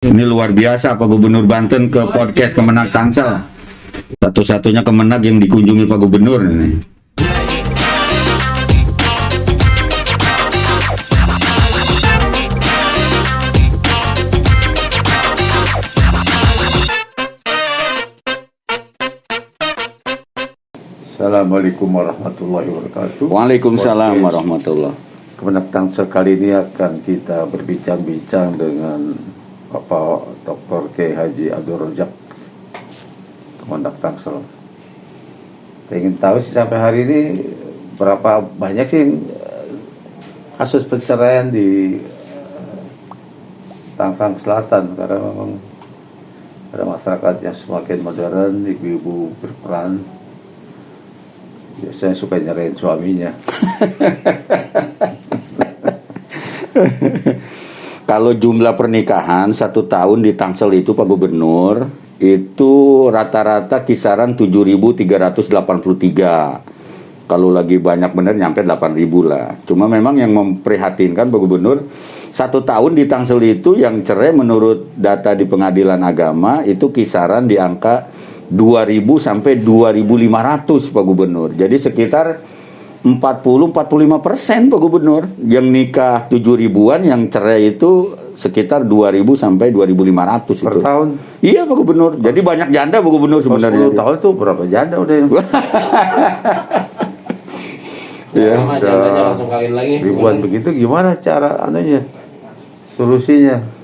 Ini luar biasa Pak Gubernur Banten ke podcast Kemenak Tangsel. Satu-satunya Kemenak yang dikunjungi Pak Gubernur ini. Assalamualaikum warahmatullahi wabarakatuh. Waalaikumsalam warahmatullahi. Kemenak Tangsel kali ini akan kita berbincang-bincang dengan Bapak Dr. K. Haji Abdul Rojak, Kemenak Tangsel. Saya ingin tahu sih sampai hari ini berapa banyak sih kasus perceraian di Tangerang Selatan, karena memang ada masyarakat yang semakin modern, ibu-ibu berperan biasanya suka nyerahin suaminya. Kalau jumlah pernikahan 1 tahun di Tangsel itu Pak Gubernur, itu rata-rata kisaran 7.383. Kalau lagi banyak bener nyampe 8.000 lah. Cuma memang yang memprihatinkan Pak Gubernur, 1 tahun di Tangsel itu yang cerai menurut data di Pengadilan Agama itu kisaran di angka 2.000 sampai 2.500 Pak Gubernur. Jadi sekitar 40-45% Pak Gubernur. Yang nikah 7.000-an, yang cerai itu sekitar 2.000 sampai 2.500 Per itu. tahun? Iya Pak Gubernur. Jadi banyak janda Pak Gubernur sebenarnya. 10 tahun tuh berapa janda udah yang Iya. udah langsung kawin lagi. ribuan begitu, gimana cara anunya, solusinya?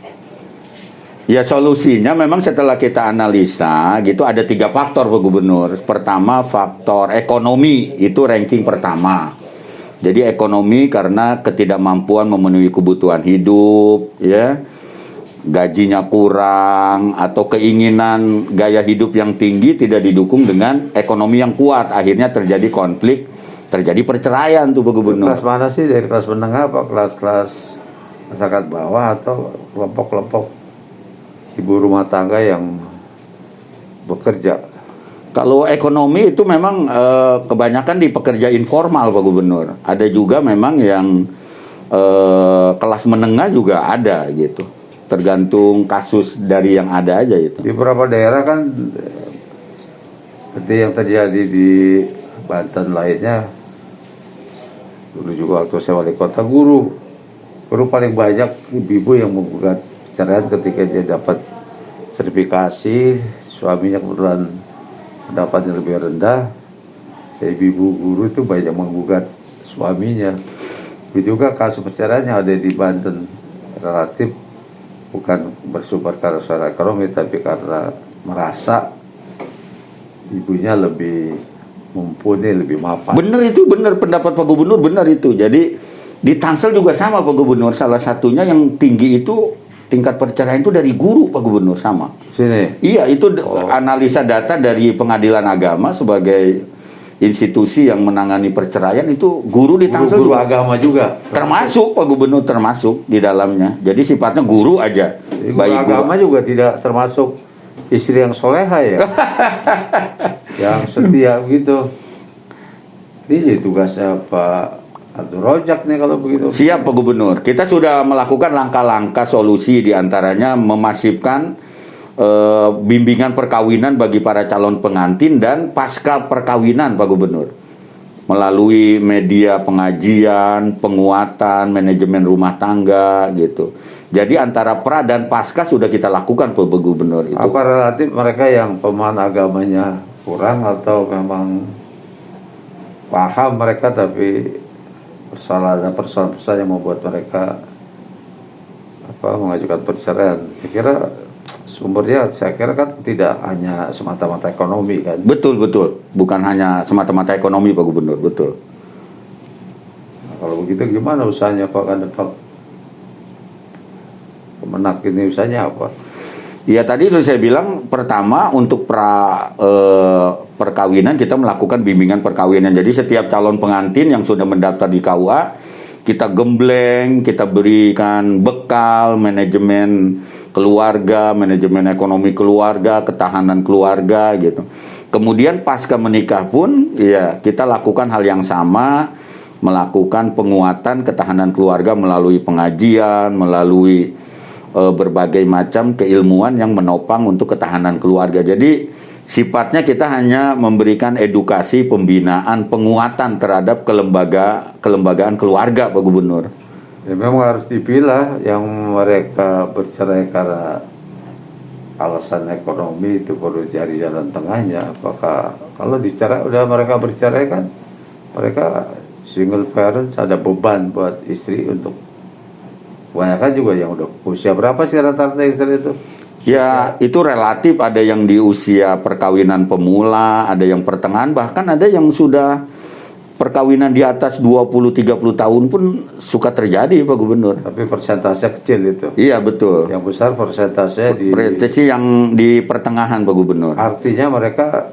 Ya solusinya memang setelah kita analisa gitu ada 3 faktor Pak Gubernur. Pertama faktor ekonomi, itu ranking pertama. Jadi ekonomi karena ketidakmampuan memenuhi kebutuhan hidup, ya, gajinya kurang atau keinginan gaya hidup yang tinggi tidak didukung dengan ekonomi yang kuat, akhirnya terjadi konflik, terjadi perceraian tuh Pak Gubernur. Kelas mana sih, dari kelas menengah apa kelas-kelas masyarakat bawah atau kelompok-kelompok ibu rumah tangga yang bekerja? Kalau ekonomi itu memang kebanyakan di pekerja informal Pak Gubernur. Ada juga memang yang kelas menengah juga ada gitu. Tergantung kasus dari yang ada aja itu. Di beberapa daerah kan seperti yang terjadi di Banten lainnya, dulu juga waktu saya wali kota, guru paling banyak ibu-ibu yang menggugat perceraian ketika dia dapat sertifikasi, suaminya kebetulan pendapatnya lebih rendah. Ibu guru itu banyak menggugat suaminya. Begitu juga kasus perceraian yang ada di Banten relatif bukan bersumber karena secara ekonomi, tapi karena merasa ibunya lebih mumpuni, lebih mapan. Bener itu, bener pendapat Pak Gubernur, bener itu. Jadi di Tangsel juga sama Pak Gubernur. Salah satunya yang tinggi itu tingkat perceraian itu dari guru Pak Gubernur, sama. Sini. Iya, itu analisa data dari Pengadilan Agama sebagai institusi yang menangani perceraian, itu guru di Tangsel Guru juga. agama juga. Termasuk Pak Gubernur, termasuk di dalamnya. Jadi sifatnya guru aja. Jadi guru agama juga tidak termasuk istri yang soleha ya. Yang setia begitu. Ini jadi tugasnya Pak Abdul Rojak nih kalau begitu. Siap Pak Gubernur. Kita sudah melakukan langkah-langkah solusi, diantaranya memasifkan bimbingan perkawinan bagi para calon pengantin dan pasca perkawinan Pak Gubernur. Melalui media pengajian, penguatan, manajemen rumah tangga gitu. Jadi antara pra dan pasca sudah kita lakukan Pak Gubernur itu. Apa relatif mereka yang pemahaman agamanya kurang atau memang paham mereka tapi persoalan-persoalan yang membuat mereka mengajukan perceraian? Saya kira sumbernya, saya kira kan tidak hanya semata-mata ekonomi kan. Betul, bukan hanya semata-mata ekonomi Pak Gubernur, betul. Nah, kalau begitu gimana usahanya Pak Kandepak? Kemenak ini usahanya apa? Ya tadi sudah saya bilang, pertama untuk perkawinan kita melakukan bimbingan perkawinan. Jadi setiap calon pengantin yang sudah mendaftar di KUA, kita gembleng, kita berikan bekal, manajemen keluarga, manajemen ekonomi keluarga, ketahanan keluarga gitu. Kemudian pasca menikah pun ya kita lakukan hal yang sama, melakukan penguatan ketahanan keluarga melalui pengajian, melalui berbagai macam keilmuan yang menopang untuk ketahanan keluarga. Jadi sifatnya kita hanya memberikan edukasi, pembinaan, penguatan terhadap kelembagaan keluarga, Pak Gubernur. Ya memang harus dipilah yang mereka bercerai karena alasan ekonomi itu perlu cari jalan tengahnya. Apakah kalau dicerai udah mereka bercerai kan mereka single parents ada beban buat istri untuk kebanyakan juga yang udah usia berapa sih rata-rata istri itu? Ya itu relatif, ada yang di usia perkawinan pemula, ada yang pertengahan, bahkan ada yang sudah perkawinan di atas 20-30 tahun pun suka terjadi, Pak Gubernur. Tapi persentase kecil itu. Iya betul. Yang besar persentase di Persentase yang di pertengahan, Pak Gubernur. artinya mereka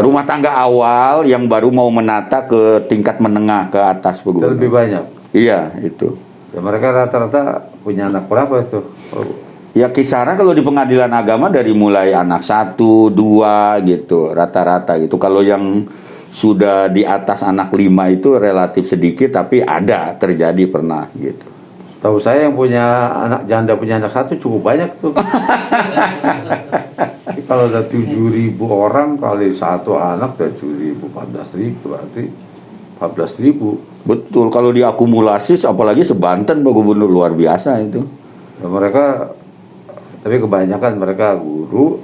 Rumah tangga awal yang baru mau menata ke tingkat menengah ke atas, Pak Gubernur. lebih banyak. Iya itu. Ya mereka rata-rata punya anak berapa itu? Ya kisaran kalau di pengadilan agama dari mulai anak 1, 2 gitu, rata-rata gitu. Kalau yang sudah di atas anak 5 itu relatif sedikit, tapi ada terjadi pernah gitu. Tahu saya yang punya anak janda punya anak 1 cukup banyak tuh. Jadi kalau ada 7.000 orang kali 1 anak udah 7.000, 14.000 berarti 14.000. Betul, kalau diakumulasi apalagi sebanten, Pak Gubernur, luar biasa itu. Ya, mereka tapi kebanyakan mereka guru,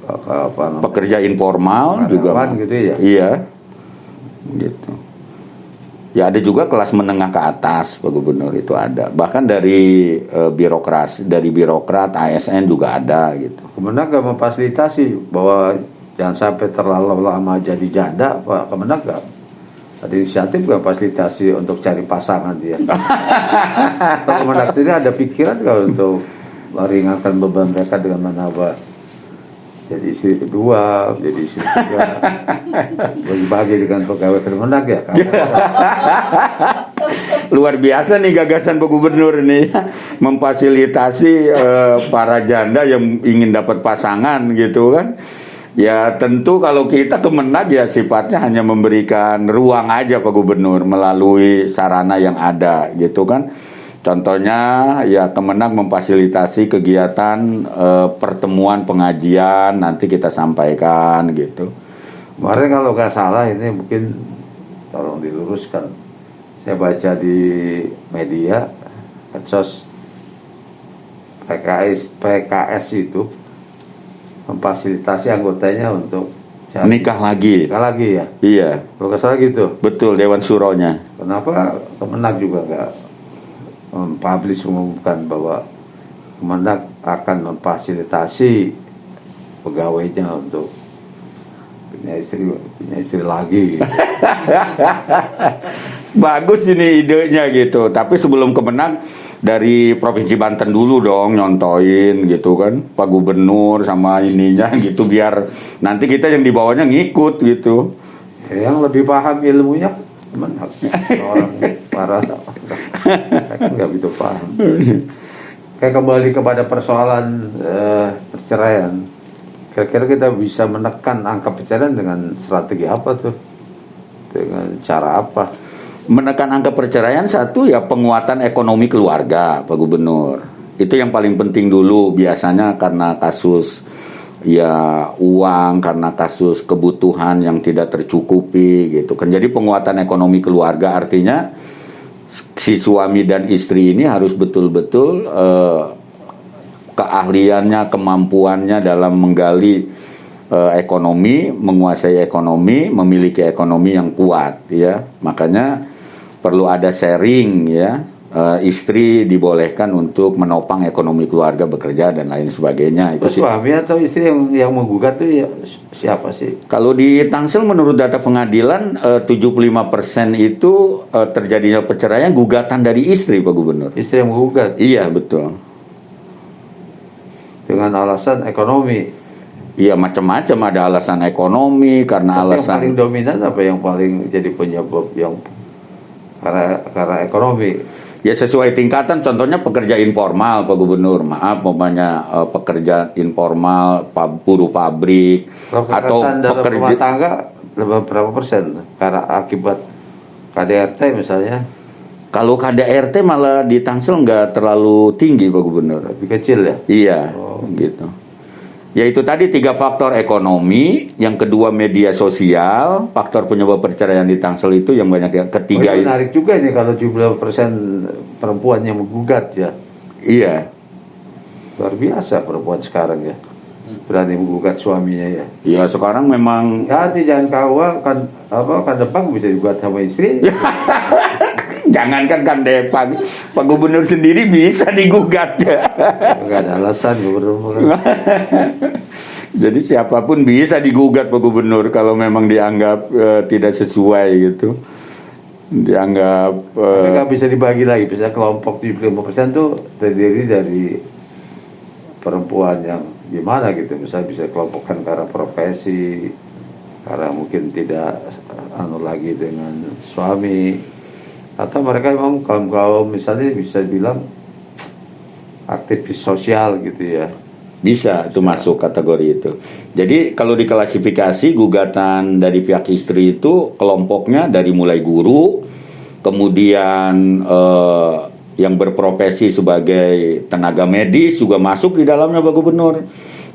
apa namanya, Pekerja informal juga. karyawan gitu ya. Iya. Gitu. Ya ada juga kelas menengah ke atas, Pak Gubernur, itu ada. Bahkan dari birokrat, ASN juga ada gitu. Kemenag gak memfasilitasi bahwa jangan sampai terlalu lama jadi janda, Pak Kemenag gak ada inisiatif gak fasilitasi untuk cari pasangan dia? Atau Kemenag sendiri ada pikiran kalau untuk meringankan beban mereka dengan menambah jadi istri kedua, jadi istri ketiga, bagi-bagi dengan pegawai Kemenag ya kan? Luar biasa nih gagasan Pak Gubernur nih, memfasilitasi para janda yang ingin dapat pasangan gitu kan. Ya tentu kalau kita Kemenag ya sifatnya hanya memberikan ruang aja Pak Gubernur melalui sarana yang ada gitu kan. Contohnya ya Kemenag memfasilitasi kegiatan pertemuan pengajian, nanti kita sampaikan gitu. Kemarin kalau nggak salah ini mungkin tolong diluruskan. Saya baca di media medsos PKS itu memfasilitasi anggotanya untuk Nikah lagi. nikah lagi ya. Iya, Kalau nggak salah gitu. betul, Dewan Suronya. Kenapa Kemenag juga nggak mempublish mengumumkan bahwa Kemenag akan memfasilitasi pegawainya untuk punya istri lagi gitu. Bagus ini idenya gitu. Tapi sebelum Kemenag dari Provinsi Banten dulu dong nyontoin gitu kan, Pak Gubernur sama ininya gitu biar nanti kita yang di bawahnya ngikut gitu. Yang lebih paham ilmunya Kemenag. Orang para saya kan nggak begitu paham. Kayak kembali kepada persoalan perceraian. Kira-kira kita bisa menekan angka perceraian dengan strategi apa tuh? Dengan cara apa? Menekan angka perceraian satu ya penguatan ekonomi keluarga, Pak Gubernur. Itu yang paling penting dulu, biasanya karena kasus ya uang, karena kasus kebutuhan yang tidak tercukupi gitu kan. Jadi penguatan ekonomi keluarga artinya si suami dan istri ini harus betul-betul keahliannya, kemampuannya dalam menggali ekonomi, menguasai ekonomi, memiliki ekonomi yang kuat ya. Makanya perlu ada sharing ya. Istri dibolehkan untuk menopang ekonomi keluarga, bekerja dan lain sebagainya. Itu sih. Suami atau istri yang menggugat itu ya, siapa sih? Kalau di Tangsel menurut data pengadilan 75% itu terjadinya perceraian gugatan dari istri, Pak Gubernur. Istri yang menggugat Iya betul. dengan alasan ekonomi. Iya macam-macam, ada alasan ekonomi karena Tapi yang paling alasan. dominan apa yang paling jadi penyebab yang karena ekonomi? Ya sesuai tingkatan, contohnya pekerja informal, Pak Gubernur. Maaf, umpamanya pekerja informal, buruh pabrik, Kalau atau kekerasan dalam rumah pekerja. tangga berapa persen karena akibat KDRT misalnya? Kalau KDRT malah di Tangsel nggak terlalu tinggi Pak Gubernur. Lebih kecil ya? Iya, gitu. Ya itu tadi 3 faktor ekonomi, yang kedua media sosial, faktor penyebab perceraian di Tangsel itu yang banyak, yang ketiga itu itu. menarik juga nih kalau jumlah persen perempuan yang menggugat ya. Iya. Luar biasa perempuan sekarang ya. Berani menggugat suaminya ya. Ya sekarang memang Ya hati jangan KUA kan depan bisa digugat sama istri. jangankan kan Depan, Pak Gubernur sendiri bisa digugat ya. Enggak ada alasan gubernur. Jadi siapapun bisa digugat Pak Gubernur kalau memang dianggap tidak sesuai gitu. Dianggap Tapi nggak bisa dibagi lagi. Bisa kelompok 75% tuh terdiri dari perempuan yang gimana gitu. Misalnya bisa kelompokkan karena profesi, karena mungkin tidak lagi dengan suami, atau mereka memang kaum misalnya bisa bilang aktivis sosial gitu ya. bisa itu masuk kategori itu. Jadi kalau diklasifikasi gugatan dari pihak istri itu kelompoknya dari mulai guru, kemudian yang berprofesi sebagai tenaga medis juga masuk di dalamnya Pak Gubernur,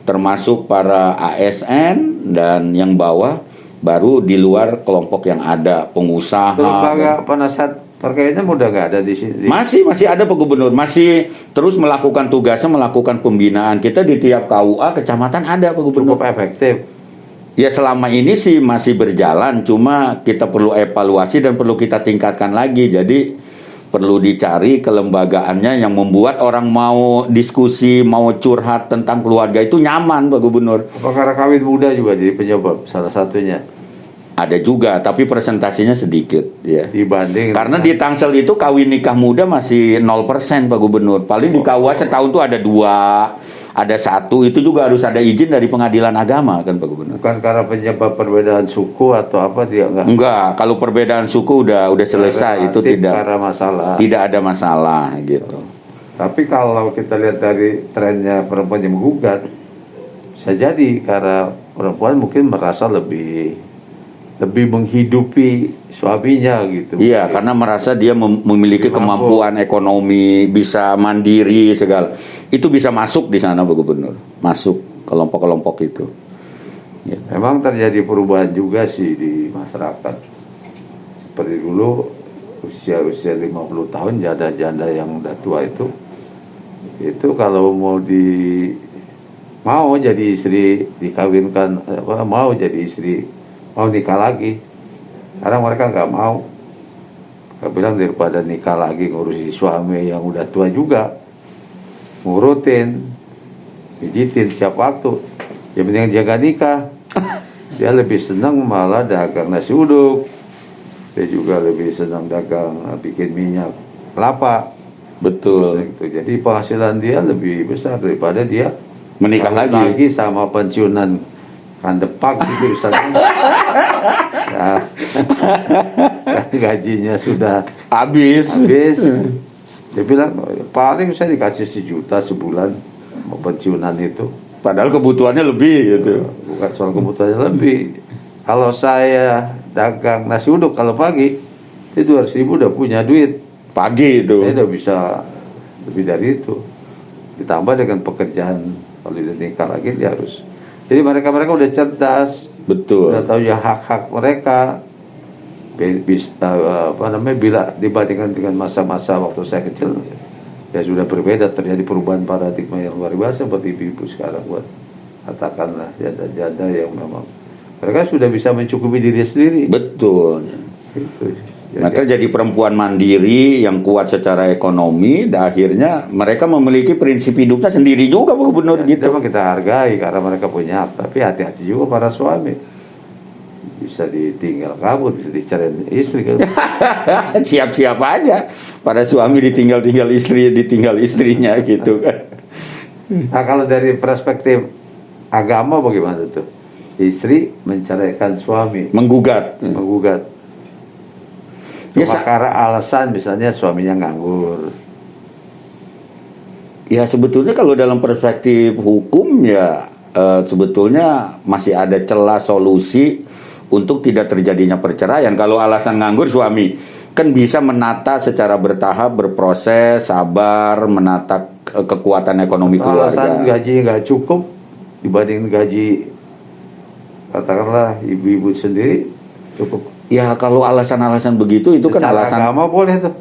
termasuk para ASN, dan yang bawah baru di luar kelompok yang ada pengusaha. Lembaga penasihat perkawinannya udah nggak ada di sini. Masih ada Pak Gubernur, masih terus melakukan tugasnya, melakukan pembinaan. Kita di tiap KUA kecamatan ada Pak Gubernur. Cukup efektif. Ya selama ini sih masih berjalan, cuma kita perlu evaluasi dan perlu kita tingkatkan lagi. Jadi perlu dicari kelembagaannya yang membuat orang mau diskusi, mau curhat tentang keluarga itu nyaman Pak Gubernur. Apa karena kawin muda juga jadi penyebab salah satunya Ada juga, tapi presentasinya sedikit ya. dibanding Karena di Tangsel itu kawin nikah muda masih 0% Pak Gubernur. Paling di KUA setahun tuh ada 2, ada 1, itu juga harus ada izin dari pengadilan agama kan Pak Gubernur. bukan karena penyebab perbedaan suku atau apa dia Enggak, kalau perbedaan suku udah selesai, itu relatif tidak karena masalah. ada masalah gitu. Tapi kalau kita lihat dari trennya perempuan yang menggugat, bisa jadi karena perempuan mungkin merasa lebih menghidupi suaminya gitu. Iya, Mungkin. karena merasa dia memiliki Mampu. kemampuan ekonomi, bisa mandiri segala. Itu bisa masuk di sana Pak Gubernur. Masuk kelompok-kelompok itu. Ya. Memang terjadi perubahan juga sih di masyarakat. Seperti dulu usia 50 tahun janda-janda yang udah tua itu kalau mau jadi istri dikawinkan mau jadi istri mau nikah lagi, karena mereka nggak mau. Mereka bilang daripada nikah lagi ngurusi suami yang udah tua juga, ngurutin, pijitin setiap waktu, yang penting jaga nikah. Dia lebih senang malah dagang nasi uduk, dia juga lebih senang dagang bikin minyak kelapa. Betul. Gitu. Jadi penghasilan dia lebih besar daripada dia Menikah lagi. sama pensiunan kandepak gitu misalnya. Ya, gajinya sudah Habis. Dia bilang paling saya dikasih 1 juta sebulan mau pensiunan itu. Padahal kebutuhannya lebih gitu. Bukan soal kebutuhannya lebih. Kalau saya dagang nasi uduk kalau pagi itu 200.000 udah punya duit. Pagi itu. Saya udah bisa lebih dari itu. Ditambah dengan pekerjaan, kalau dia nikah lagi dia harus. Jadi mereka udah cerdas, Betul. udah tahu ya hak-hak mereka. Bila dibandingkan dengan masa-masa waktu saya kecil, ya sudah berbeda, terjadi perubahan paradigma yang luar biasa buat ibu-ibu sekarang, buat katakanlah janda-janda yang memang mereka sudah bisa mencukupi diri sendiri. Betul. Gitu. Mereka jadi perempuan mandiri yang kuat secara ekonomi, dan akhirnya mereka memiliki prinsip hidupnya sendiri juga Pak Gubernur gitu. Memang kita hargai karena mereka punya hak, tapi hati-hati juga para suami. Bisa ditinggal kabur, bisa dicariin istri kan. Siap-siap aja para suami ditinggal istrinya gitu kan. Nah kalau dari perspektif agama bagaimana tuh? Istri menceraikan suami, Menggugat. Ya, cuma karena alasan misalnya suaminya nganggur. Ya sebetulnya kalau dalam perspektif hukum ya sebetulnya masih ada celah solusi untuk tidak terjadinya perceraian. Kalau alasan nganggur suami kan bisa menata secara bertahap, berproses, sabar, menata kekuatan ekonomi Alasan keluarga. gaji nggak cukup dibanding gaji katakanlah ibu-ibu sendiri cukup. Ya kalau alasan-alasan begitu itu kan Secara alasan. agama boleh tuh.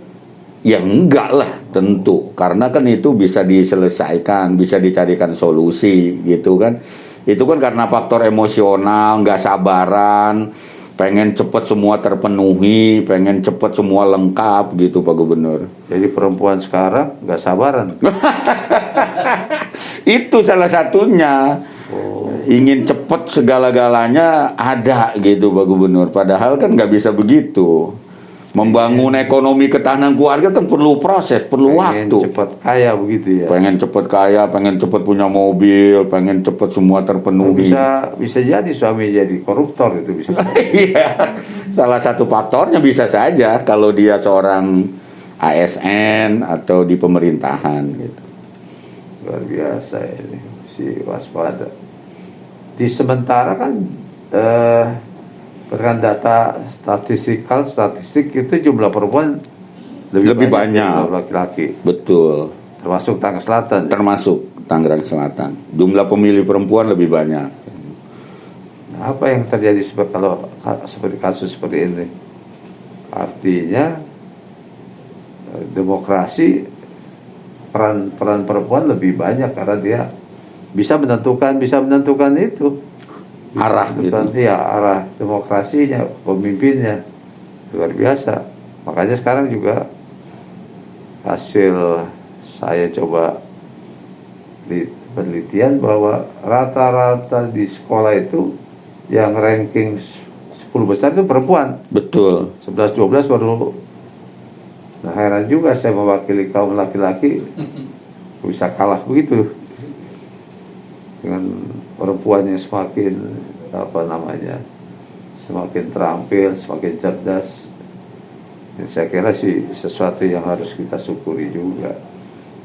Ya enggak lah tentu, karena kan itu bisa diselesaikan, bisa dicarikan solusi gitu kan. Itu kan karena faktor emosional, nggak sabaran, pengen cepet semua terpenuhi, pengen cepet semua lengkap gitu Pak Gubernur. Jadi perempuan sekarang nggak sabaran. Itu salah satunya. Ingin cepet segala-galanya ada gitu Pak Gubernur. Padahal kan nggak bisa begitu. Membangun ekonomi ketahanan keluarga kan perlu proses, perlu Pengen waktu. cepat kaya begitu ya. Pengen cepet kaya, pengen cepet punya mobil, pengen cepet semua terpenuhi. Bisa jadi suami jadi koruptor itu bisa. Iya, salah satu faktornya bisa saja kalau dia seorang ASN atau di pemerintahan gitu. Luar biasa ini, si waspada. Di sementara kan berdasarkan data statistik itu jumlah perempuan Lebih banyak. jumlah laki-laki, Betul, termasuk Tangerang Selatan. termasuk Tangerang Selatan. Jumlah pemilih perempuan lebih banyak. Nah, apa yang terjadi kalau seperti kasus seperti ini? Artinya demokrasi peran perempuan lebih banyak karena dia bisa menentukan itu Arah menentukan, gitu. ya, arah demokrasinya, pemimpinnya luar biasa. Makanya sekarang juga hasil saya coba penelitian bahwa rata-rata di sekolah itu yang ranking 10 besar itu perempuan, Betul. 11-12 baru. Nah, heran juga saya mewakili kaum laki-laki bisa kalah begitu dengan perempuan yang semakin semakin terampil, semakin cerdas. Dan saya kira sih sesuatu yang harus kita syukuri juga.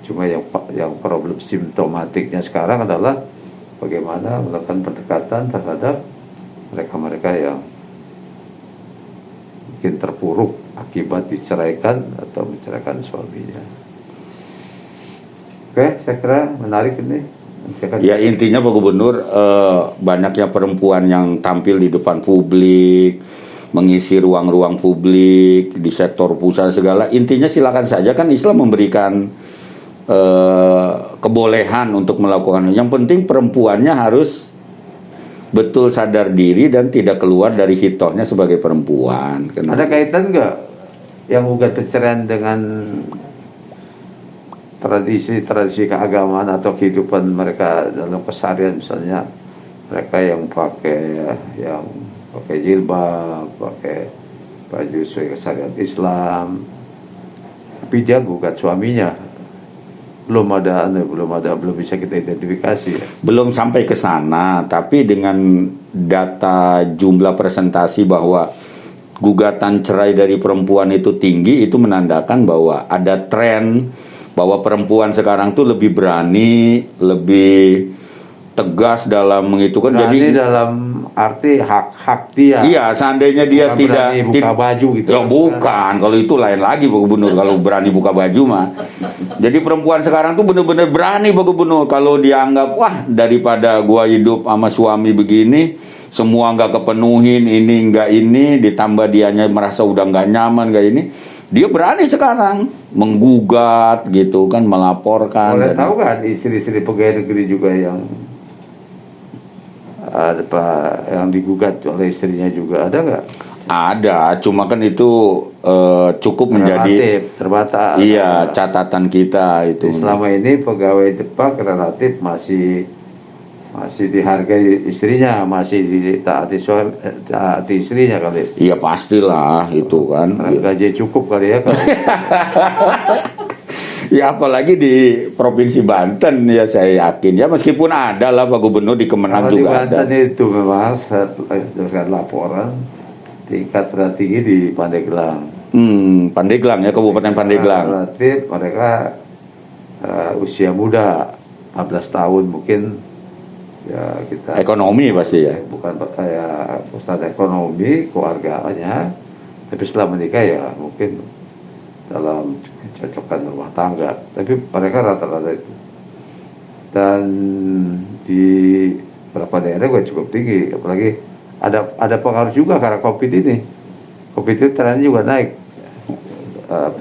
Cuma yang problem simptomatiknya sekarang adalah bagaimana melakukan pendekatan terhadap mereka-mereka yang mungkin terpuruk akibat diceraikan atau menceraikan suaminya. Oke, saya kira menarik ini. Ya intinya Pak Gubernur, banyaknya perempuan yang tampil di depan publik, mengisi ruang-ruang publik di sektor pusat segala. Intinya silakan saja, kan Islam memberikan kebolehan untuk melakukan. Yang penting perempuannya harus betul sadar diri dan tidak keluar dari hitohnya sebagai perempuan. Ada kaitan nggak yang gugat perceraian dengan tradisi keagamaan atau kehidupan mereka dalam keseharian, misalnya mereka yang pakai jilbab, pakai baju sesuai keseharian Islam, tapi dia gugat suaminya, belum bisa kita identifikasi ya. Belum sampai ke sana, tapi dengan data jumlah presentasi bahwa gugatan cerai dari perempuan itu tinggi, itu menandakan bahwa ada tren bahwa perempuan sekarang tuh lebih berani, lebih tegas dalam mengitukan. Berani dalam arti hak dia. Iya, seandainya dia Bukan tidak berani buka baju gitu. Ya bukan, kalau itu lain lagi Pak Gubernur, kalau berani buka baju mah. Jadi perempuan sekarang tuh benar-benar berani Pak Gubernur. Kalau dia anggap wah daripada gua hidup sama suami begini, semua nggak kepenuhin, ini ditambah dianya merasa udah nggak nyaman nggak ini, dia berani sekarang menggugat gitu kan, melaporkan. Boleh tahu kan istri-istri pegawai negeri juga yang yang digugat oleh istrinya juga ada nggak? Ada, cuma kan itu cukup menjadi terbatas. Iya, catatan kita itu. Selama ini pegawai Depak relatif masih dihargai istrinya, masih ditaati istrinya kali. Iya pastilah itu kan. Gaji cukup kali ya. Ya apalagi di Provinsi Banten ya, saya yakin ya, meskipun ada lah Pak Gubernur di Kemenang Kalau juga di Banten ada. itu memang dengan laporan tingkat tertinggi di Pandeglang. Pandeglang ya, Kabupaten Pandeglang. Relatif mereka usia muda, 14 tahun mungkin ya kita. Ekonomi pasti ya. Bukan kayak pusat ekonomi keluarganya Tapi setelah menikah ya mungkin dalam cocokan rumah tangga. Tapi mereka rata-rata itu. Dan di beberapa daerah juga cukup tinggi, apalagi ada pengaruh juga karena COVID ini. COVID itu trennya juga naik.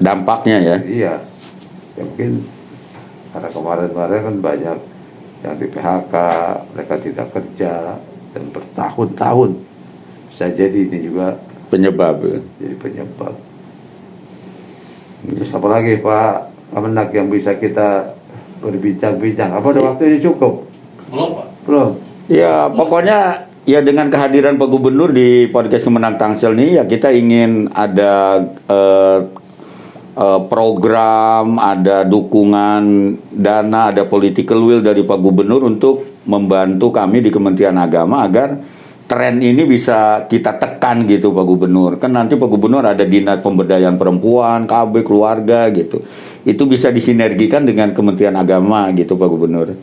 Dampaknya ya. Iya, ya mungkin karena kemarin-kemarin kan banyak yang di PHK, mereka tidak kerja dan bertahun-tahun. Bisa jadi ini juga Penyebab ya. jadi penyebab. Terus apa lagi Pak Kemenak yang bisa kita berbincang-bincang? Apa udah waktunya cukup? Belum, Pak. Belum. Ya pokoknya ya dengan kehadiran Pak Gubernur di podcast Kemenang Tangsel nih ya kita ingin ada program, ada dukungan dana, ada political will dari Pak Gubernur untuk membantu kami di Kementerian Agama agar tren ini bisa kita tekan gitu Pak Gubernur. Kan nanti Pak Gubernur ada Dinas Pemberdayaan Perempuan, KB, keluarga gitu. Itu bisa disinergikan dengan Kementerian Agama gitu Pak Gubernur.